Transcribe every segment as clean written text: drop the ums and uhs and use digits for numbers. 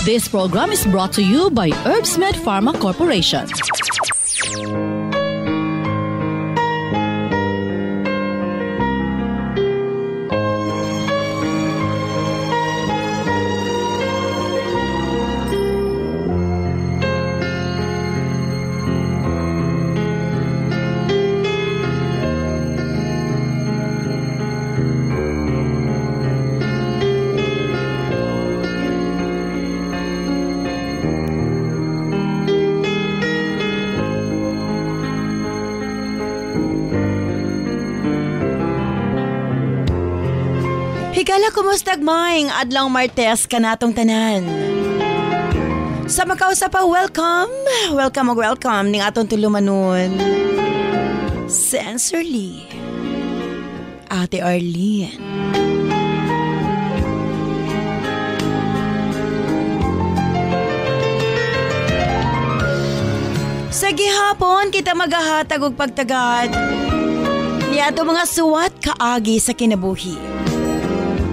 This program is brought to you by Herbsmed Pharma Corporation. Higala kumustag maing adlaw Martes kanatong tanan. Sa makausap pa, welcome ning atong tulumanon. Sensorly, Ate Arlene. Sa gihapon kita magahatag og pagtagad ni ato mga suwat kaagi sa kinabuhi.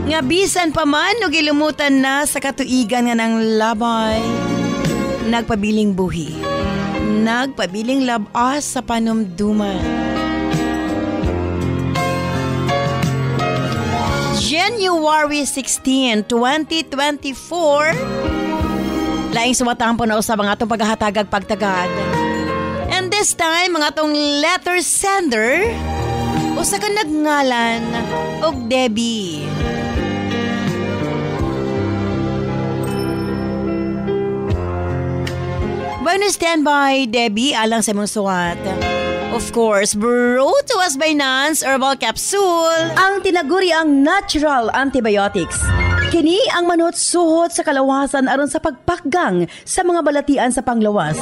Nga bisan pa man o gilumutan na sa katuigan nga ng labay, nagpabiling buhi, nagpabiling labas sa panumduman. January 16, 2024, laing sumatampo na usab ang atong paghahatagag pagtagad. And this time, mga atong letter sender, usa ka nagngalan og Debbie. Bueno, stand by, Debbie, alang sa mong suwat. Of course, brought to us by Nance Herbal Capsule. Ang tinaguri ang natural antibiotics. Kini ang manot suhot sa kalawasan aron sa pagpakgang sa mga balatian sa panglawas.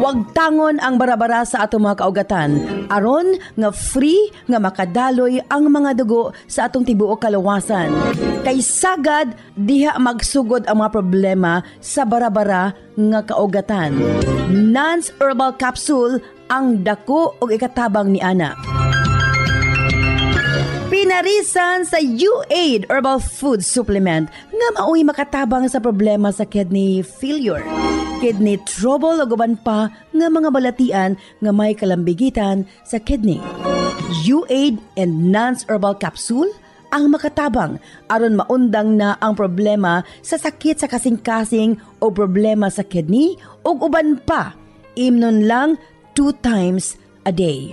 Huwag tangon ang barabara sa atong mga kaugatan. Aron nga free nga makadaloy ang mga dugo sa atong tibuok kalawasan. Kay sagad diha magsugod ang mga problema sa barabara nga kaugatan. Nance Herbal Capsule ang dako og ikatabang ni ana. Pinarisan sa U-Aid Herbal Food Supplement nga mao'y makatabang sa problema sa kidney failure, kidney trouble o guban pa nga mga balatian nga may kalambigitan sa kidney. U-Aid and Nance Herbal Capsule ang makatabang aron maundang na ang problema sa sakit sa kasing-kasing o problema sa kidney o uban pa. Imnon lang 2 times a day.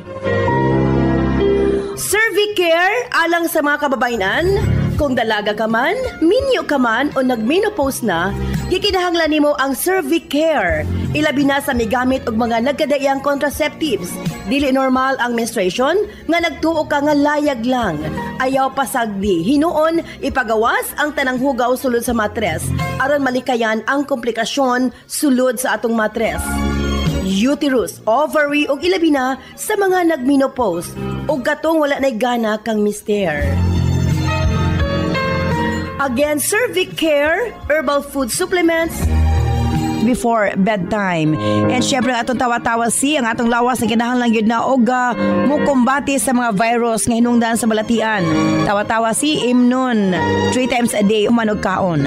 Cervicare alang sa mga kababainan. Kung dalaga ka man, minyo ka man o nagmenopause na, gikinahanglan nimo ang Cervicare. Ilabi na sa migamit og mga nagkadaiyang contraceptives. Dili normal ang menstruation nga nagtuo ka nga layag lang. Ayaw pasagdi. Hinuon ipagawas ang tanang hugaw sulod sa matres aron malikayan ang komplikasyon sulod sa atong matres. Uterus, ovary ug ilabi na sa mga nagmenopause ug katong wala nay gana kang mister. Again, Cervicare Herbal Food Supplements before bedtime. And syempre atong tawa-tawa ang atong lawas na kinahanglan gyud na og mukumbati sa mga virus nga hinungdan sa balatian. Tawa-tawa imnon 3 times a day umanog kaon.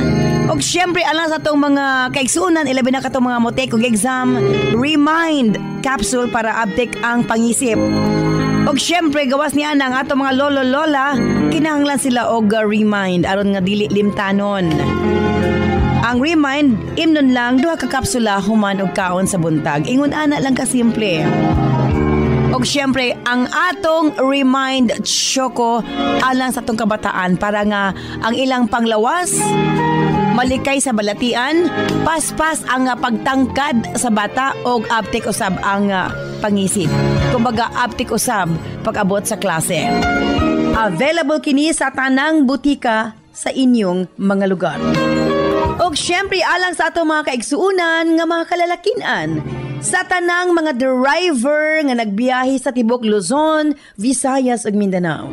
Og syempre alang sa atong mga kaigsuonan ilabi na katong mga motek og exam, Remind capsule para uptake ang pangisip. Og syempre gawas niya ang atong mga lolo-lola, kinahanglan sila og Remind aron nga dili limtanon. Ang Remind, imnon lang 2 ka kapsula human og kaon sa buntag. Ingon ana lang ka simple. Og syempre, ang atong Remind Choco alang sa atong kabataan para nga ang ilang panglawas malikay sa balatian, paspas ang pagtangkad sa bata og uptake usab ang pangisip. Kumbaga uptake usab pag-abot sa klase. Available kini sa tanang butika sa inyong mga lugar. Og syempre alang sa atong mga kaigsuunan nga mga kalalakinan, sa tanang mga driver nga nagbiyahe sa tibok Luzon, Visayas ug Mindanao.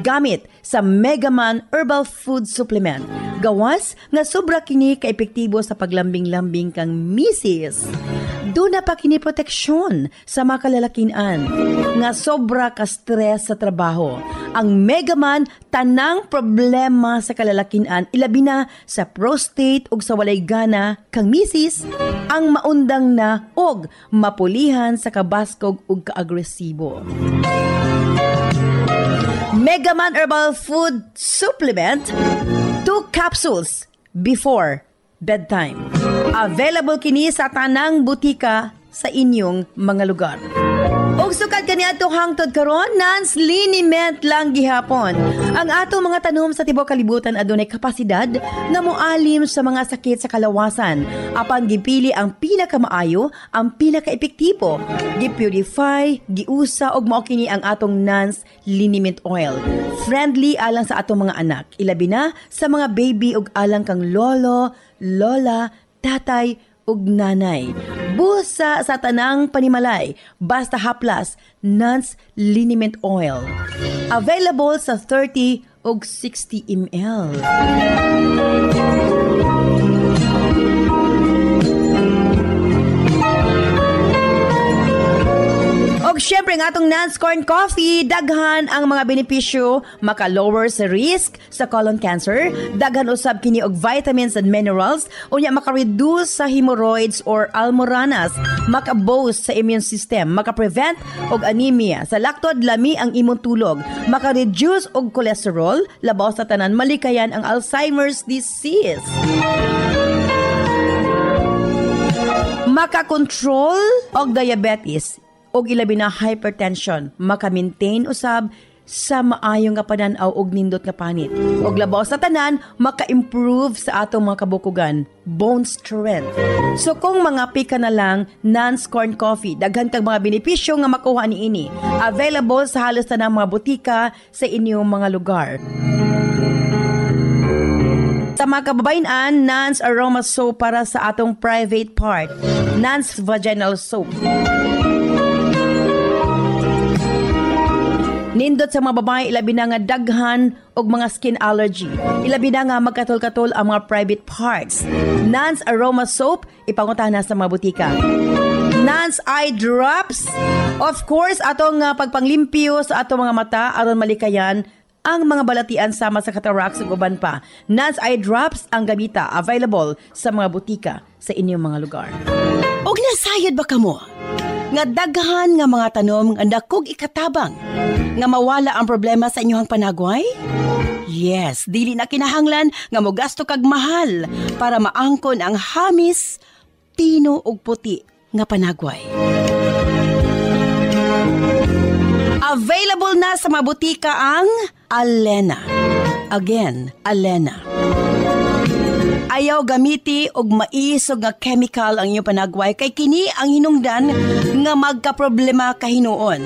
Gamit sa Megaman Herbal Food Supplement. Gawas nga sobra kini ka-epektibo sa paglambing-lambing kang misis. Doon na pa kini proteksyon sa mga kalalakinan nga sobra ka stress sa trabaho. Ang Megaman tanang problema sa kalalakinan ilabi na sa prostate ug sa walay gana kang misis ang maundang na og mapulihan sa kabaskog ug kaagresibo. Megaman Herbal Food Supplement 2 capsules before bedtime. Available kini sa tanang butika sa inyong mga lugar. Og sukad kaniadto hangtod karon Nance liniment lang gihapon. Ang ato mga tanom sa tibuok kalibutan adunay kapasidad nga moalim sa mga sakit sa kalawasan. Apan gipili ang pinakamaayo, ang pinakaepektibo. Gipurify, giusa og mao kini ang atong Nance liniment oil. Friendly alang sa atong mga anak, ilabi na sa mga baby ug alang kang lolo, lola, tatay ug nanay. Busa sa tanang panimalay, basta haplas, Nance liniment oil. Available sa 30 ug 60 ml. Og syempre nga atong Nance Corn Coffee, daghan ang mga benepisyo, maka-lower sa risk sa colon cancer, daghan usab kini og vitamins and minerals, unya maka-reduce sa hemorrhoids or almoranas, maka-boost sa immune system, maka-prevent og anemia, sa laktod lami ang imong tulog, maka-reduce og cholesterol, labaw sa tanan malikayan ang Alzheimer's disease. Maka-control og diabetes, og ilabi na hypertension, maka-maintain usab sa maayo nga panan-aw og nindot nga panit. Og labaw sa tanan, maka-improve sa atong mga kabukugan, bone strength. So kung mga pika na lang, Nance Corn Coffee, daghan kag mga benepisyo nga makuha niini. Available sa halos tanang mga butika sa inyong mga lugar. Sa mga kababayan, Nance Aroma Soap para sa atong private part. Nance Vaginal Soap. Nindot sa mga babae, ilabi na nga daghan og mga skin allergy. Ilabi na nga magkatol-katol ang mga private parts. Nance Aroma Soap, ipanguntahan na sa mga butika. Nance Eye Drops, of course, atong pagpanglimpyo sa atong mga mata aron malikayan ang mga balatian sama sa cataracts ug uban pa. Nance Eye Drops ang gamita, available sa mga butika sa inyong mga lugar. Og nasayod ba kamo? Nga daghan nga mga tanom nga dakog ikatabang nga mawala ang problema sa inyong panagway? Yes, dili na kinahanglan nga mogasto kag mahal para maangkon ang hamis, tino ug puti nga panagway. Available na sa mga butika ang Alena. Again, Alena. Ayaw gamiti og maisog nga chemical ang inyong panagway kay kini ang hinungdan nga magkaproblema kahinuon.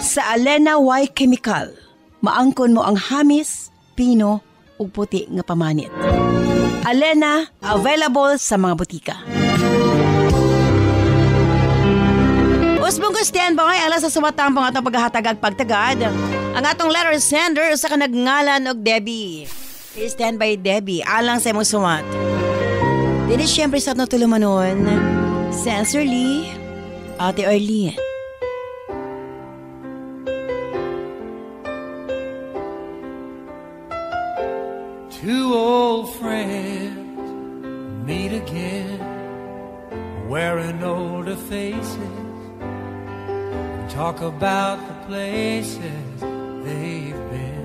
Sa Alena Y Chemical, maangkon mo ang hamis, pino ug puti nga pamanit. Alena, available sa mga butika. Usbong ko standby alas sa sumatampang atong paghahatag ag pagtagad. Ang atong letter sender sa kanagngalan og Debbie. Stand by Debbie, alang sa imong sumat. Dili siyempre sa atong tulumanon, Sincerely, Ate Arlene. Two old friends meet again, wearing older faces, talk about the places they've been.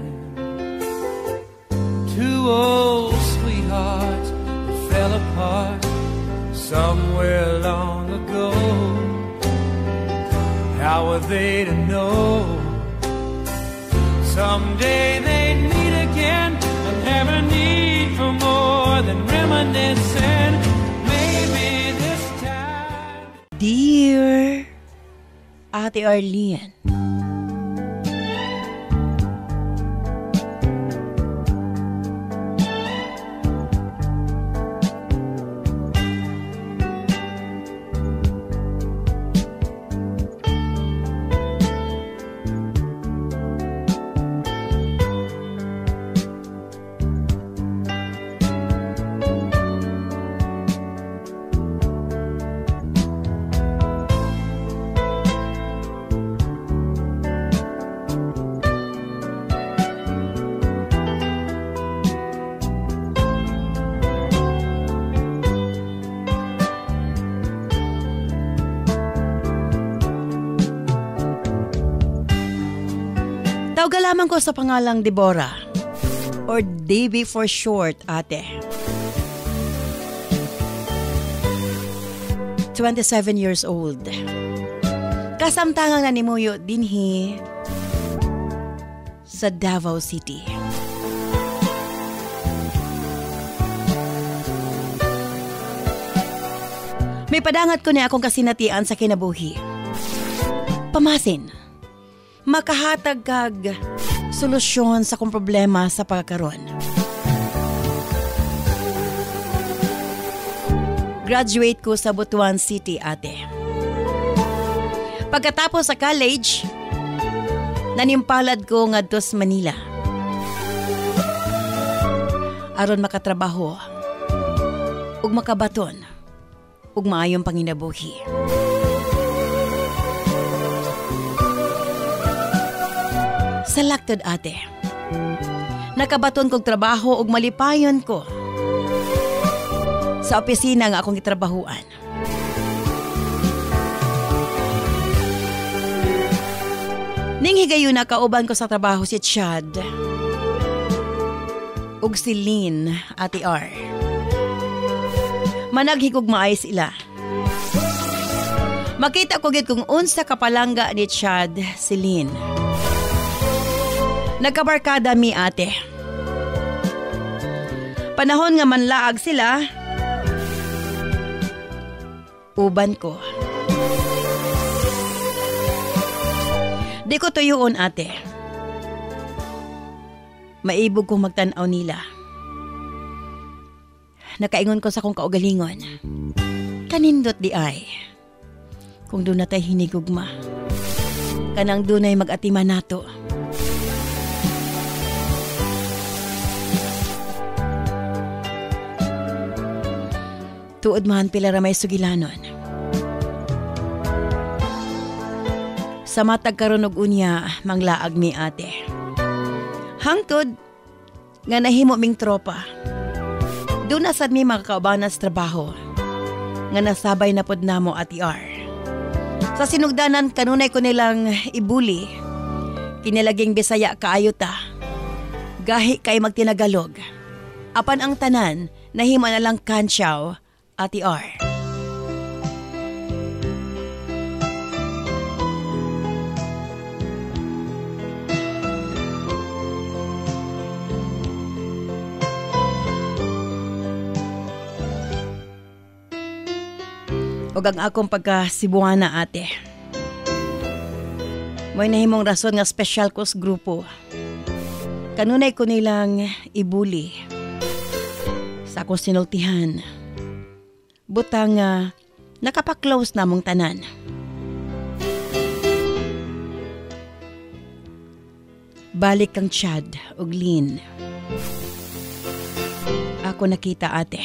Two old sweethearts that fell apart somewhere long ago. How were they to know someday they'd meet again and have a need for more than reminiscing? Maybe this time. Dear Ate Arlene. Tawag lamang ko sa pangalang Deborah or Davy for short, ate. 27 years old. Kasamtangang nanimuyo dinhi sa Davao City. May padangat ko niya akong kasinatian sa kinabuhi. Pamasin, makahatag kag solusyon sa kong problema sa pagkakaroon. Graduate ko sa Butuan City, ate. Pagkatapos sa college, nanimpalad ko ngadto sa Manila. Aron makatrabaho ug makabaton ug maayong panginabuhi. Salaktod, ate. Nakabaton kog trabaho ug malipayon ko sa opisina nga akong gitrabahuan. Ning higayon na kauban ko sa trabaho si Chad ug si Lynn, ate R. Managhigog maay sila. Makita ko gid kung unsa kapalangga ni Chad si Lynn. Nagkabarkada mi, ate. Panahon nga manlaag sila, uban ko. Di ko tuyuon, ate. Maibog kong magtanaw nila. Nakaingon ko sa kong kaugalingon. Kanindot di ay. Kung doon na tayo hinigugma. Kanang doon ay mag-atima nato. Tuod man pila ramay sugilanon. Sa matag karon og unya manglaag mi, ate. Hangtod nga nahimo ming tropa. Doon na sad mi makakaubanan sa trabaho nga nasabay na pod namo, ate R. Sa sinugdanan kanunay ko nilang ibuli. Kinilaging Bisaya kaayo ta. Gahi kay magtinagalog. Apan ang tanan nahimo na lang Kansyaw, ate R. O ang akong pagkasibuana, ate. May nahimong rason nga special ko sa grupo. Kanunay ko nilang ibuli. Sa akong sinultihan. Butang nakapaklose namong tanan. Balik kang Chad ug Lynn. Ako nakita, ate.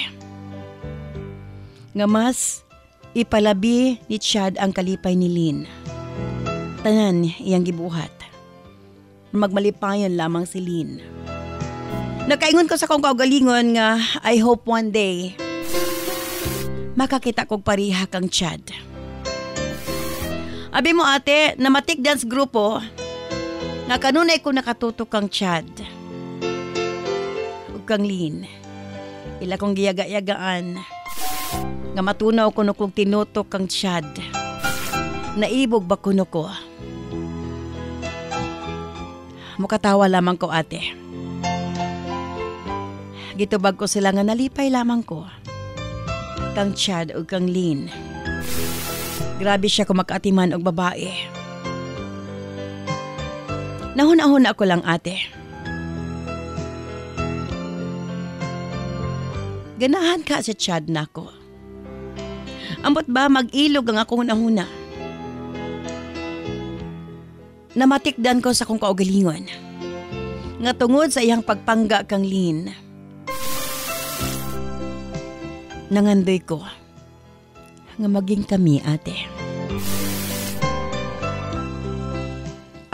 Nga mas ipalabi ni Chad ang kalipay ni Lynn. Tanan iyang gibuhat. Magmalipayon lamang si Lynn. Nakaingon ko sa kong kaugalingon nga I hope one day makakita kong pariha kang Chad. Abi mo, ate, na matik dance grupo nga kanunay ko nakatutok kang Chad ug kang Lynn. Ila kong giyaga-yagaan nga matunaw kuno kong tinutok kang Chad. Naibog ba kuno ko? Mukatawa lamang ko, ate. Gitubag ko sila nga nalipay lamang ko. Kang Chad o kang Lynn. Grabe siya kung makaatiman og babae. Nahuna-huna ako lang, ate. Ganahan ka si Chad nako. Ambot ba mag-ilog ang akong nahuna? Namatikdan ko sa kong kaugalingon. Nga tungod sa iyang pagpangga kang Lynn. Nangandoy ko. Nga maging kami, ate.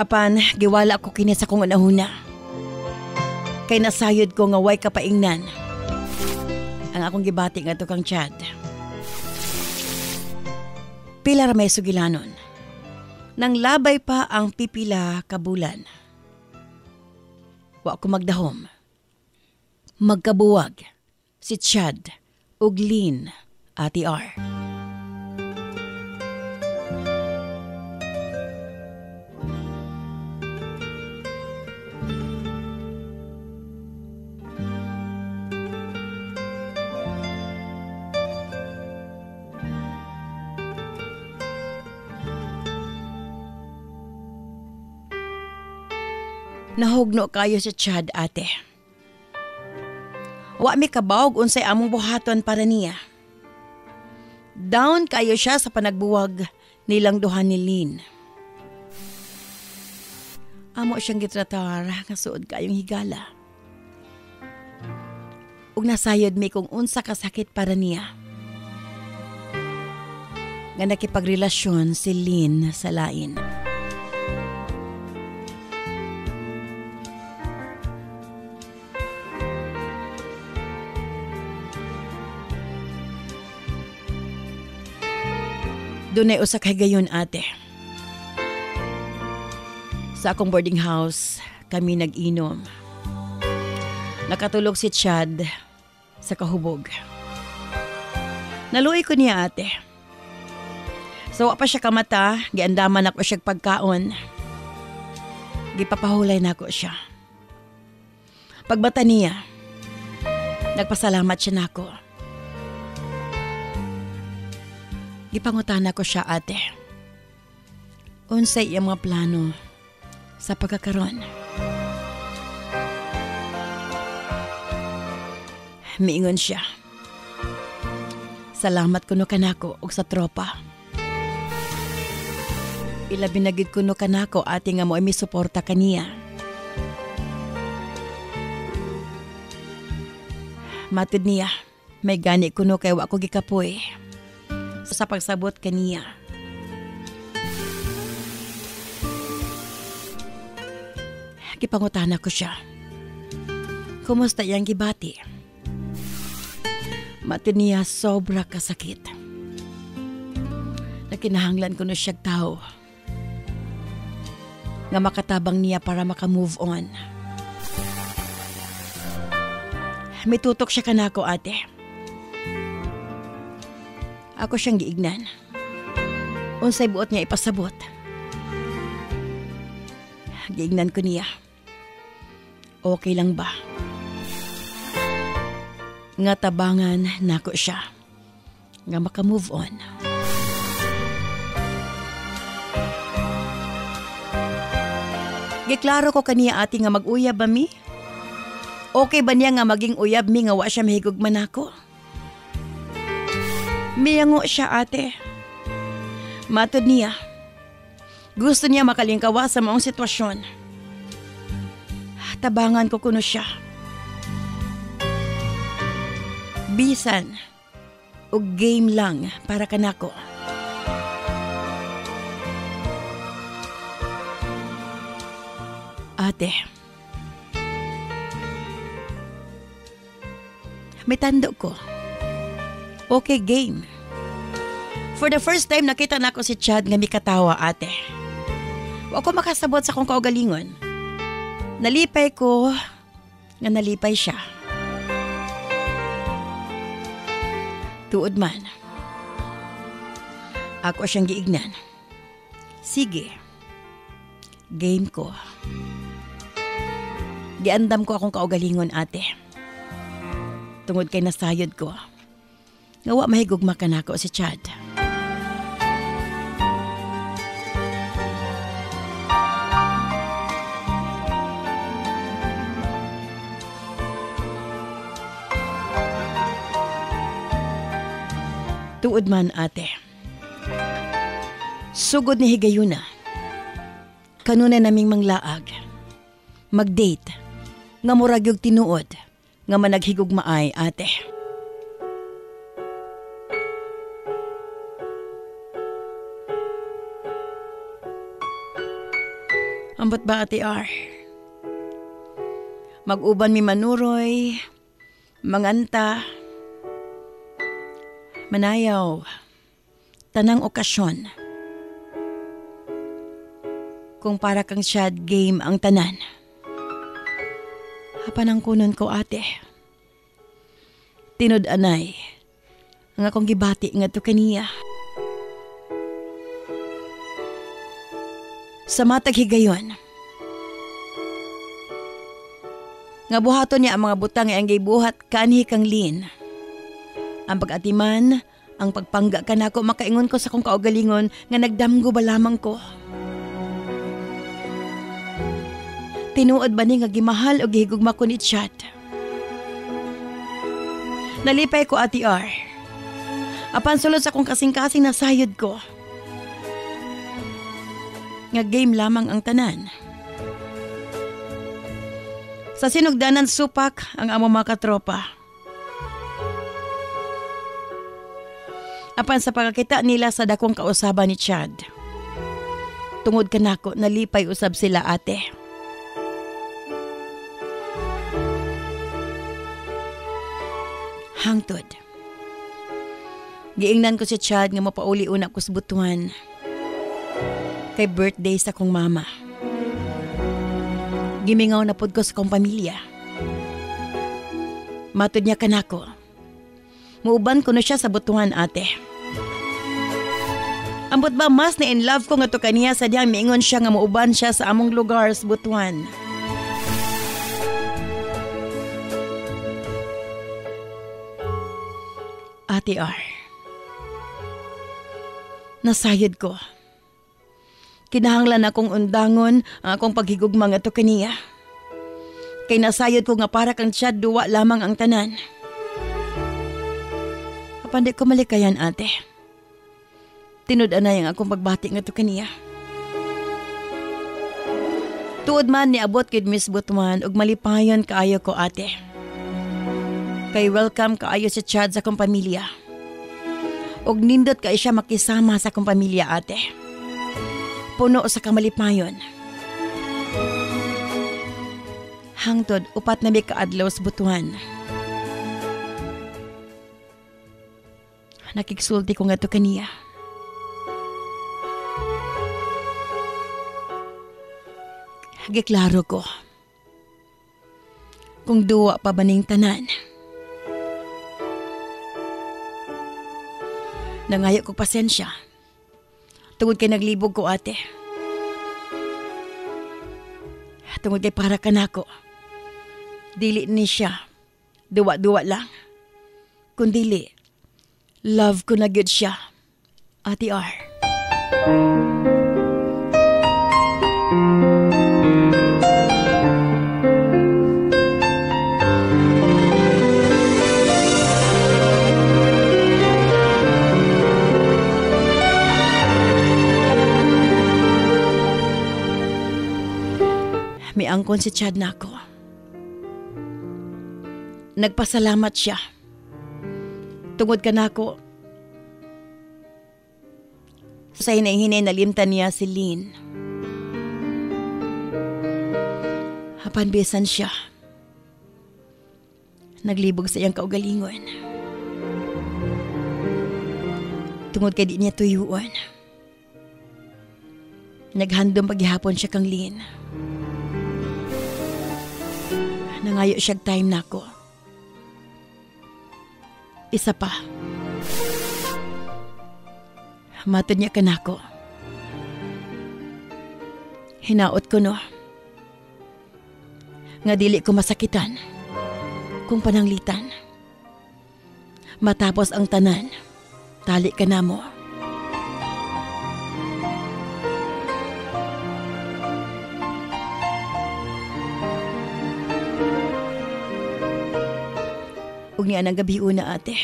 Apan, giwala ko kini sa kong nahuna. Kay nasayod ko nga way kapaingnan. Ang akong gibati nga to kang Chad. Pilar may sugilanon. Nang labay pa ang pipila kabulan. Wa ko magdahom. Magkabuwag si Chad ug Lynn, Ate R. Nahugno kayo si Chad, ate. Wa mi kabawg unsay among buhaton para niya. Down kayo siya sa panagbuwag nilang duha ni Lynn. Amo siyang gitratar nga suod kayong higala. Ug nasayod mi kung unsa ka sakit para niya. Nga nakipagrelasyon si Lynn sa lain. Dunay usa ka gayon, ate. Sa akong boarding house, kami nag-inom. Nakatulog si Chad sa kahubog. Naluoy ko niya, ate. So, wa pa siya kamata, giandaman ako siya pagkaon. Gipapahulay na ako siya. Pagbata niya, nagpasalamat siya na ako. Gipangutana ko siya, ate. Unsay iyang mga plano sa pagkakaron? Miingon siya. Salamat kuno kanako og sa tropa. Ilabi na gid kuno kanako, ate, nga mo ay misuporta kaniya. Matud niya, may gani kuno kay wa ko gikapoy sa pagsabot kaniya. Kipangutana ko siya. Kumusta iyang gibati? Matud niya sobra kasakit. Nakinahanglan ko na siyang tao nga makatabang niya para maka-move on. May tutok siya kanako, ate. Ako siyang giignan. Unsay buot niya ipasabot. Giignan ko niya. Okay lang ba? Nga tabangan nako siya. Nga maka-move on. Giklaro ko kaniya, ate, nga mag-uyab ba mi? Okay ba niya nga maging uyab mi nga wa siya mahigugman ako? Miyango siya, ate. Matud niya. Gusto niya makalingkawa sa maong sitwasyon. Tabangan ko kuno siya. Bisan o game lang para kanako. Ate, may tando ko. Okay, game. For the first time, nakita na ako si Chad nga mikatawa, ate. Wa ko makasabot sa kong kaugalingon. Nalipay ko nga nalipay siya. Tuod man. Ako siyang giignan. Sige. Game ko. Giandam ko akong kaugalingon, ate. Tungod kay nasayod ko. Nga wa mahigugma ka nako si Chad. Tuod man, ate. Sugod ni higayuna. Kanuna naming manglaag. Mag-date. Nga murag yung tinuod. Nga managhigugmaay, ate. Ambot ba, ate R? Mag-uban mi manuroy, manganta, manayaw, tanang okasyon. Kung para kang Chad game ang tanan. Hapan ang kunon ko ate. Tinud-anay. Ang akong gibati nga to kaniya. Sa matag higayon. Nga buhaton niya ang mga butang nga ang gibuhat kanhi kang Lin. Ang pag-atiman, ang pagpangga ka nako, makaingon ko sa kong kaugalingon nga nagdamgo ba lamang ko. Tinuod ba ni nga gimahal o gihigugma ko ni Chad? Nalipay ko Ate R. Apan sulod sa kong kasing-kasing na sayod ko. Nga game lamang ang tanan. Sa sinugdanan supak ang amo mga katropa. Apan sa pagkakita nila sa dakong kausaban ni Chad. Tungod ka nako, nalipay usab sila ate. Hangtod. Giingnan ko si Chad nga mapauli-una ko sa butuan. Kay birthday sa kong mama. Gimingaw na pod ko sa kong pamilya. Matod niya kanako. Muuban ko na siya sa butuhan ate. Ambot ba mas na in love ko nga to kaniya sa diyang miingon siya nga muuban siya sa among lugar sa butuhan. Ate R. Nasayod ko. Kinahanglan akong undangon ang akong paghigugma nga to kaniya. Kay nasayod ko nga para kang Chad duwa lamang ang tanan. Kapandi ko malikayan ate. Tinud-anay ang akong pagbati nga to kaniya. Tuod man ni abot kid Miss Butuan ug malipayon kaayo ko ate. Kay welcome kaayo si Chad sa akong pamilya. Og nindot kay siya makisama sa akong pamilya ate. Puno sa kamalipayon. Hangtod upat na may kaadlaw sa Butuan. Nakiksulti ko nga to kaniya. Giklaro ko. Kung duwa pa baning tanan. Nangayo ko pasensya. Tungod kay naglibog ko ate. Tungod kay para ka nako. Dili ni siya. Duwa-duwa lang. Kundili, love ko na gyud siya. Ate R. May angkon si Chad nako. Nagpasalamat siya. Tungod ka nako. Sa hinahinay nalimtan niya si Lin. Hapan bisan siya. Naglibog sa iyang kaugalingon. Tungod kay di niya tuyuan. Naghandom paghihapon siya kang Lin. Nangayo siyag time nako. Isa pa. Matod niya ka nako. Hinaot ko no. Nga dili ko masakitan. Kung pananglitan. Matapos ang tanan, tali ka na mo. Ug niya nang gabi una ate.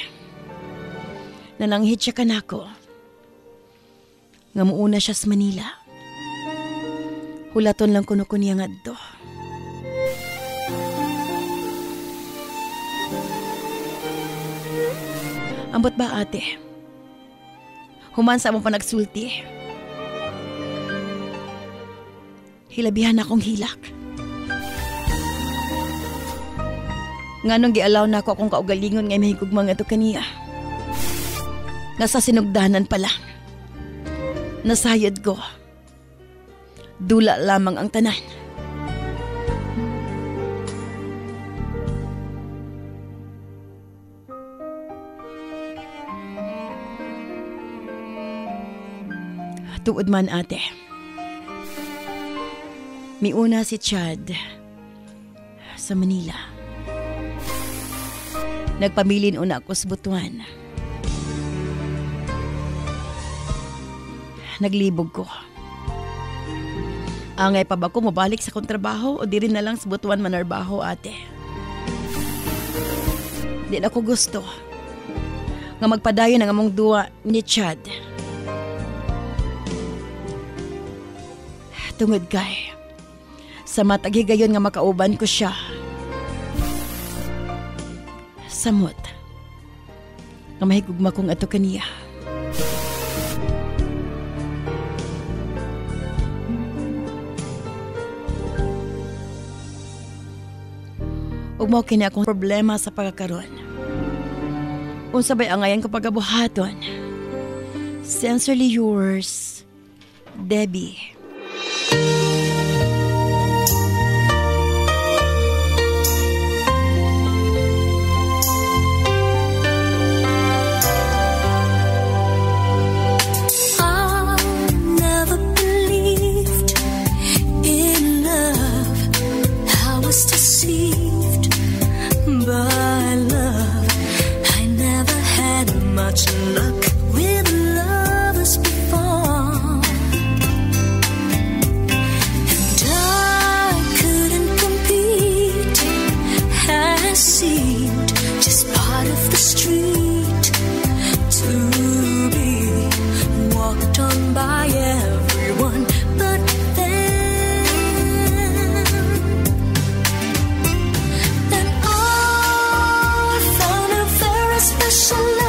Nananghit siya kanako. Nga muuna siya sa Manila. Hulaton lang kuno ko niya nga do. Ambot ba ate? Human sa among panagsulti. Hilabihan akong hilak. Nganong gialaw na ako akong kaugalingon ngay mahigugma nga to kaniya. Nasa sinugdanan pa lang. Nasayad ko. Dula lamang ang tanan. Tuod man ate. Miuna si Chad sa Manila. Nagpamilin una ako sa Butuan. Naglibog ko. Angay pa ba ko mabalik sa kong trabaho o di rin na lang sa Butuan manarbaho ate? Di na ko gusto nga magpadayon ang among duwa ni Chad. Tungod kay sa matagigayon nga makauban ko siya. Samot nga mahigugma kong ato kaniya. Ug mao kini akong problema sa pagkakaroon. Unsa bay angayan ko pagabuhaton? Sincerely yours, Debbie. Luck with lovers before, and I couldn't compete. I seemed just part of the street to be walked on by everyone, but then I found a very special love.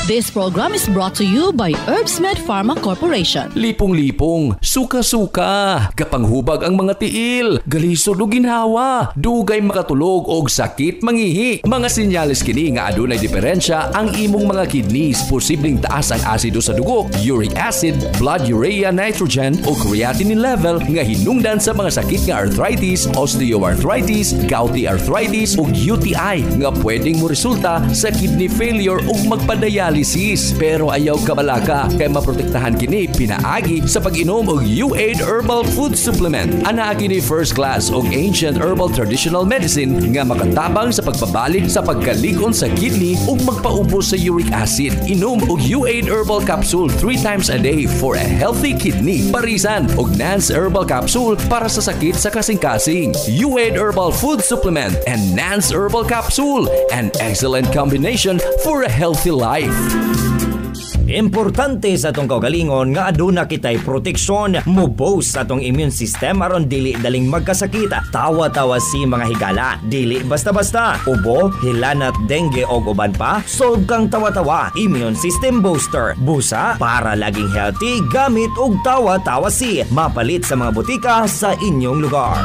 This program is brought to you by Herbsmed Pharma Corporation. Lipong-lipong, suka-suka, kapanghubag ang mga tiil, galisod o ginhawa, dugay makatulog og sakit mangihi. Mga sinyalis kini nga adunay diferensya ang imong mga kidneys, posibleng taas ang asido sa dugo, uric acid, blood urea nitrogen o creatinine level nga hinungdan sa mga sakit nga arthritis, osteoarthritis, gouty arthritis ug UTI nga pwedeng mo resulta sa kidney failure ug magpadialysis. Pero ayaw kabalaka kay maprotektahan kini pinaagi sa pag-inom og U8 Herbal Food Supplement. Ana kini first class og ancient herbal traditional medicine nga makatabang sa pagbabalik sa pagkalig-on sa kidney ug magpaubos sa uric acid. Inom og U8 Herbal Capsule 3 times a day for a healthy kidney. Parisan og Nance Herbal Capsule para sa sakit sa kasing-kasing. U8 Herbal Food Supplement and Nance Herbal Capsule, an excellent combination for a healthy life. Importante sa atong kaugalingon nga aduna kitay proteksyon, mo-boost sa atong immune system aron dili daling magkasakit. Tawa-tawa si mga higala, dili basta-basta. Ubo, hilanat, dengue og uban pa, solve kang tawa-tawa. Immune system booster. Busa para laging healthy gamit og tawa-tawa si. Mapalit sa mga butika sa inyong lugar.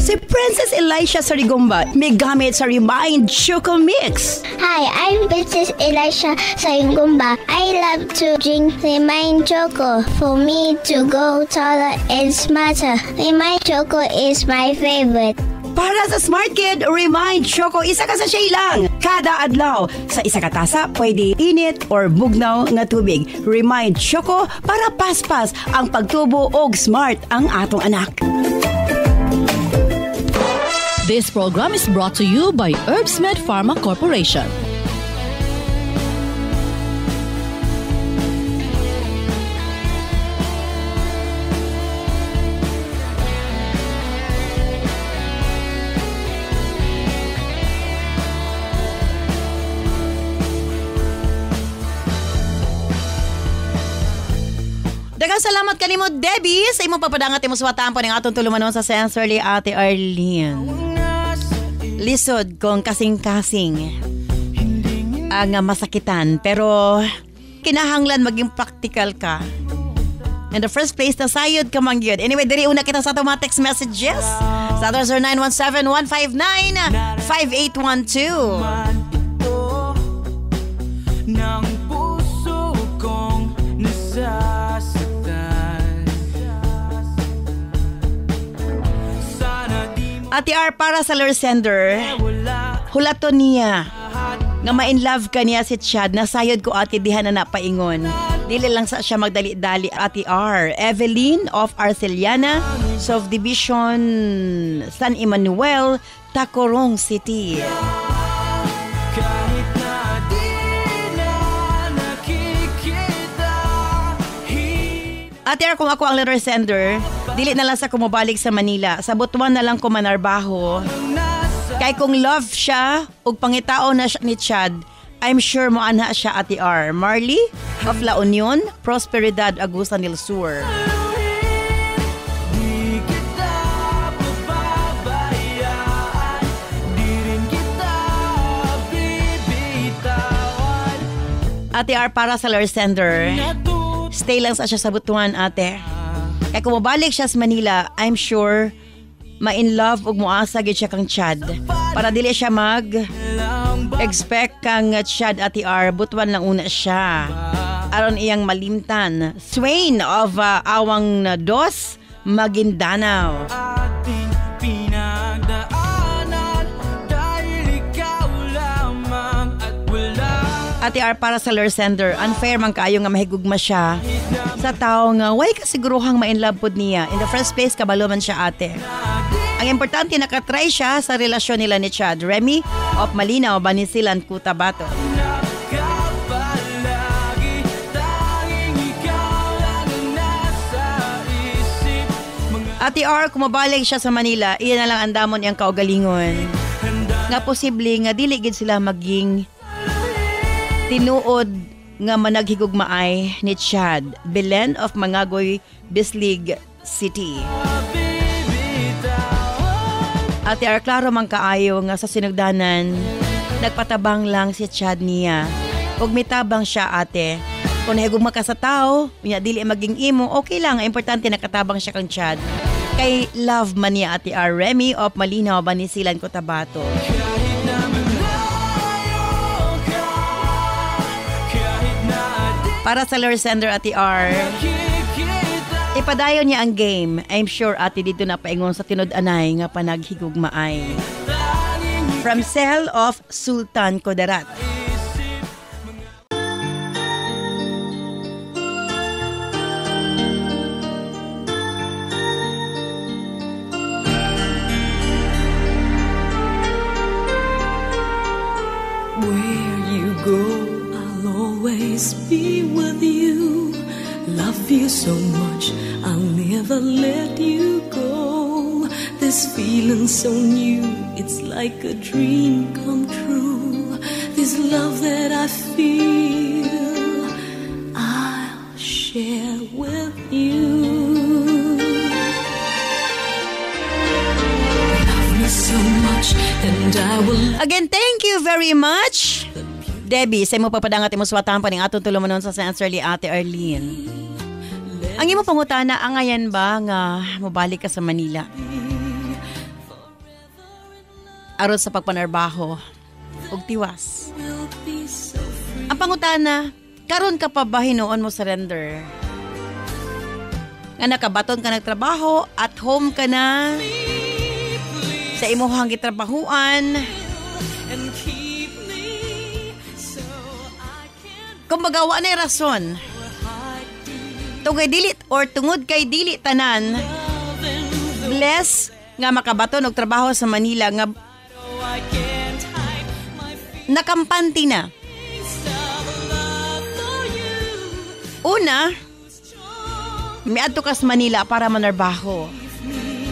Si Princess Elisha Sarigomba may gamit sa Remind Choco Mix. Hi, I'm Princess Elisha Sarigomba. I love to drink Remind Choco for me to go taller and smarter. Remind Choco is my favorite. Para sa Smart Kid, Remind Choco, isa ka sa siya lang. Kada adlaw, sa isa ka tasa, pwede init or bugnaw nga tubig. Remind Choco para paspas ang pagtubo og smart ang atong anak. This program is brought to you by Herbsmed Pharma Corporation. Daghang salamat kanimo Debbie sa imong papadangat imong suwatan po ning atong tulumanon sa Sensorly Ate Arlene. Lisod kong kasing-kasing ang masakitan pero kinahanglan maging practical ka. In the first place, nasayod ka man yun. Anyway, diri una kita sa mga text messages. Sa address 0917-159-5812. Ng puso kong nasasaktan. Sana di mo Ate R, para sa lure sender, wala hulaton niya nga ma-in love ka niya si Chad. Nasayod ko ate diha na napaingon. Dili lang sa siya magdali-dali. Ate R, Evelyn of Arceliana, Subdivision San Emmanuel, Tacorong City. kahit na di na nakikita. Ate R, kung ako ang letter sender, dili na lang sa kumabalik sa Manila. Sa Butuan na lang ko manarbaho. Kay kung love siya ug pangitao na siya ni Chad, I'm sure mo anha siya Ate R. Marley of La Union, Prosperidad, Agusta del Sur. Di kita pababayaan, di rin kita bibitawan. Ate R, para sa lure sender, stay lang sa siya sa Butuan, ate. Kaya kung mabalik siya sa Manila, I'm sure ma-in love ug moasa gid siya kang Chad. Para dili siya expect kang Chad Ate R, Butuan lang una siya. Aron iyang malimtan. Swain of Awang Dos, Maguindanao. Ating pinagdaanan dahil ikaw lamang at wala. Ate R, para sa lure sender, unfair man kaayo nga mahigugma siya sa tao nga way kasiguruhang ma-in love pod niya. In the first place, kabalo man siya ate. Ang importante, nakatry siya sa relasyon nila ni Chad. Remy of Malinaw, Banisilan, Cotabato. Nakapalagi, tanging ikaw lang ang nasa isip. Ate R, kung mabalik siya sa Manila, iyan na lang ang damon niyang kaugalingon. Nga posible nga dili gid sila maging tinuod nga managhigugmaay ni Chad. Belen of Mangagoy, Bislig City. Ate R, klaro man kaayo nga sa sinugdanan, nagpatabang lang si Chad niya. Huwag mitabang siya ate. Kung nahigugma ka sa tao, unya dili maging imo, okay lang. Importante nakatabang siya kang Chad. Kay love man niya Ate R. Remy of Malinaw, Banisilan, Cotabato. Para sa lure sender Ate R, ipadayon niya ang game. I'm sure ate dito na paingon sa tinud-anay nga panaghigugmaay. From Cell of Sultan Kudarat. Where you go, I'll always be with you. Love you so much, I'll never let you go. This feeling so new, it's like a dream come true. This love that I feel, I'll share with you. Love me so much, and I will. Again, thank you very much. Debbie, sa imo papadangat imo suwatan pa ning atong tulumanon sa Sensorly Ate Arlene. Ang imo pangutana, angayan ba nga mobalik ka sa Manila? Aron sa pagpanarbaho ug tiwas. Ang pangutana, karon ka pa ba hinuon mo surrender? Nga nakabaton ka nagtrabaho, at home ka na sa imuhang gitrabahuan. Kumbaga, wa na'y rason. Tungod dili or tungod kay dili tanan. Bless nga makabaton og trabaho sa Manila nga nakampanti na. Una, miadto ka sa Manila para manarbaho.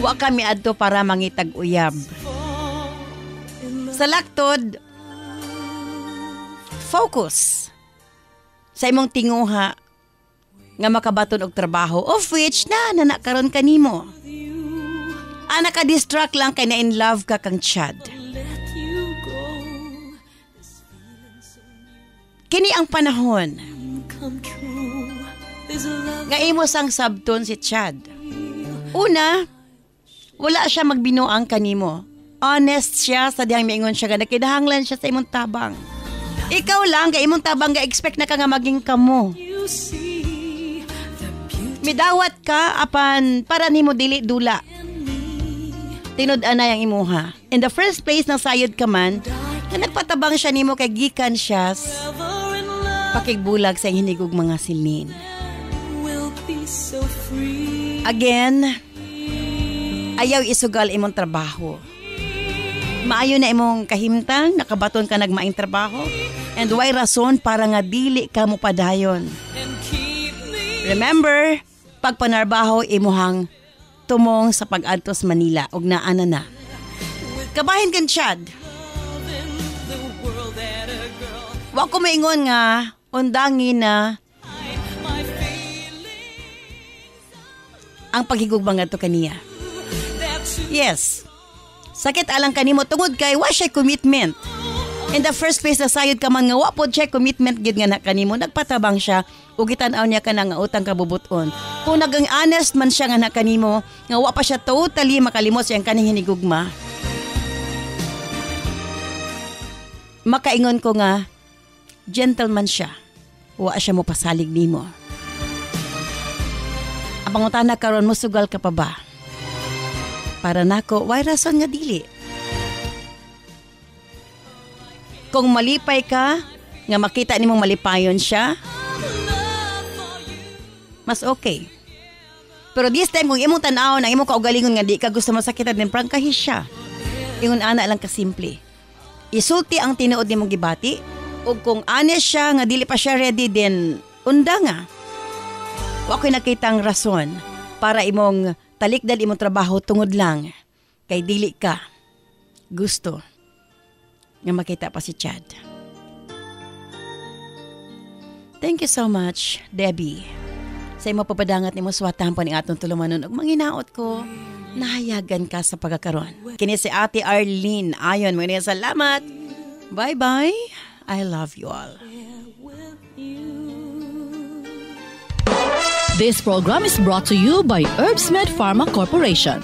Wa ka miadto para mangitag uyab. Sa laktod, focus sa imong tinguha nga makabaton og trabaho of which na karon kanimo. Naka-distract lang kay na in love ka kang Chad. Kini ang panahon nga imo sang sabton si Chad. Una, wala siya magbinuang kanimo. Honest siya sa dihang miingon siya nga nakidahanglan siya sa imong tabang. Ikaw lang kay imong tabang ga expect na ka nga maging kamo. Midawat ka apan para nimo dili dula. Tinud-an na yang imuha. In the first place nang sayod ka man, nga nagpatabang siya nimo kay gikan siya pakigbulag sa hinigog mga silin. Again, ayaw isugal imong trabaho. Maayo na imong kahimtang, nakabaton ka nagmaing trabaho, and why rason para nga dili ka mo padayon. Remember, pagpanarbaho imuhang tumong sa pag-adtos Manila ug naana na. Kabahin kan Chad. Wa ko maingon nga undangin na ang paghigugma ngadto kaniya. Yes. Sakit alang kanimo tungod kay wa siya commitment. In the first place nasayod ka man nga wa pod siya commitment gid nga na kanimo, nagpatabang siya ug gitan-aw niya ka nga utang kabubuton. Kung nagang honest man siya nga na kanimo, nga wa pa siya totally makalimot sa iyang kaning hinigugma. Makaingon ko nga gentleman siya. Wa siya mo pasalig nimo. Ang pangutana karon mo sugal ka pa ba? Para nako, why rason nga dili? Kung malipay ka, nga makita nimong malipayon siya, mas okay. Pero this time, kung imong tanaw na imong kaugalingon nga di ka gusto masakitan din, prangkahis siya. Ingon ana lang kasimple. Isulti ang tinuod nimong gibati, o kung honest siya nga dili pa siya ready din, unda nga. Wa ko'y nakitang rason para imong talikdal imong trabaho tungod lang kay dili ka gusto nga makita pa si Chad. Thank you so much, Debbie. Sa imo papadangat nimo suwatahan pa ning atong tulumanon ug manginaot ko nahayagan ka sa pagkakaroon. Kini si Ate Arlene ayon mo niya salamat. Bye-bye. I love you all. This program is brought to you by Herbsmed Pharma Corporation.